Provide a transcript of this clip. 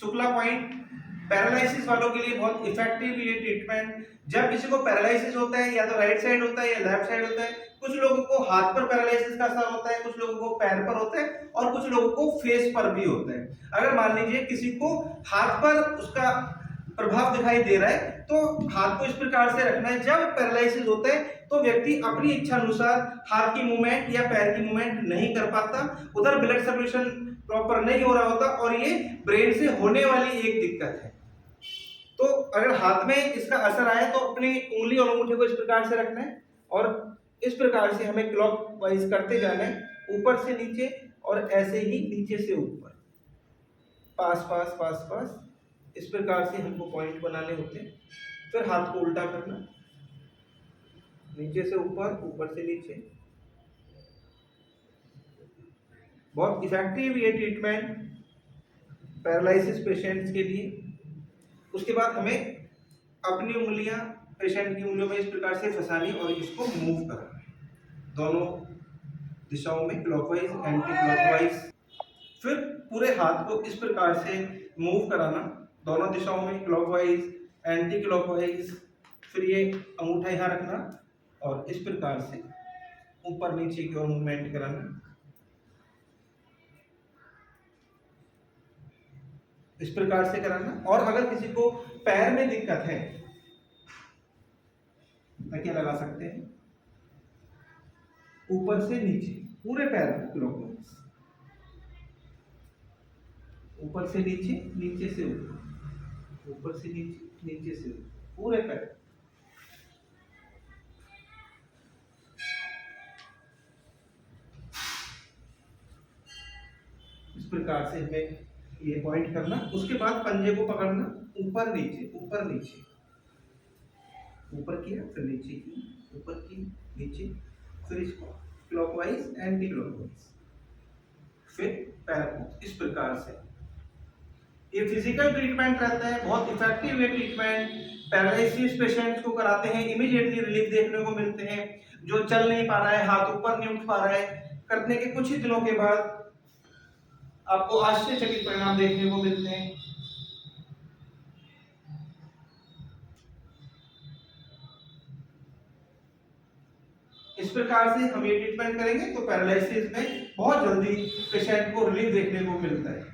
Shukla point, paralysis वालों के लिए बहुत इफेक्टिव ये ट्रीटमेंट। जब किसी को पैरालिसिस होता है या तो राइट साइड होता है या लेफ्ट साइड होता है, कुछ लोगों को हाथ पर पैरालिसिस का असर होता है, कुछ लोगों को पैर पर होता है और कुछ लोगों को फेस पर भी होता है। अगर मान लीजिए किसी को हाथ पर उसका प्रभाव दिखाई दे रहा है तो हाथ को इस प्रकार से रखना है। जब पैरालिसिस होता है तो व्यक्ति अपनी इच्छा अनुसार हाथ की मूवमेंट या पैर की मूवमेंट नहीं कर पाता, उधर ब्लड सर्कुलेशन प्रॉपर नहीं हो रहा होता और ये ब्रेन से होने वाली एक दिक्कत है। तो अगर हाथ में इसका असर आए तो अपनी उंगली और अंगूठे को इस प्रकार से रखना है और इस प्रकार से हमें क्लॉकवाइज करते जाना है, ऊपर से नीचे और ऐसे ही नीचे से ऊपर, पास पास पास पास, इस प्रकार से हमको पॉइंट बनाने होते हैं। फिर हाथ को उल्टा करना, नीचे से ऊपर, ऊपर से नीचे। बहुत इफेक्टिव ये ट्रीटमेंट पैरालिसिस पेशेंट्स के लिए। उसके बाद हमें अपनी उंगलियां पेशेंट की उंगलियों में इस प्रकार से फंसानी और इसको मूव करना है दोनों दिशाओं में, क्लॉकवाइज एंटी क्लॉकवाइज। फिर पूरे हाथ को इस प्रकार से मूव कराना दोनों दिशाओं में, क्लॉकवाइज एंटी क्लॉकवाइज। फिर ये अंगूठा यहाँ रखना और इस प्रकार से ऊपर नीचे की ओर मूवमेंट कराना, इस प्रकार से कराना। और अगर किसी को पैर में दिक्कत है तकिया लगा सकते हैं, ऊपर से नीचे पूरे पैर को क्लॉकवाइज, ऊपर से नीचे, नीचे से ऊपर, ऊपर से नीचे, नीचे से ऊपर, पूरे पैर। इस प्रकार से हमें ये पॉइंट करना। उसके बाद पंजे को पकड़ना, ऊपर नीचे, ऊपर नीचे, ऊपर किया फिर नीचे की, ऊपर की नीचे, फिर इसको क्लॉकवाइज एंटी क्लॉकवाइज, फिर पैर को इस प्रकार से। ये फिजिकल ट्रीटमेंट रहता है, बहुत इफेक्टिव ये ट्रीटमेंट पैरालिसिस पेशेंट्स को कराते हैं। इमीडिएटली रिलीफ देखने को मिलते हैं। जो चल नहीं पा रहा है, हाथ ऊपर नहीं उठ पा रहा है, करने के कुछ ही दिनों के बाद आपको आश्चर्यचकित परिणाम देखने को मिलते हैं। इस प्रकार से हम ये ट्रीटमेंट करेंगे तो पैरालिसिस में बहुत जल्दी पेशेंट को रिलीफ देखने को मिलता है।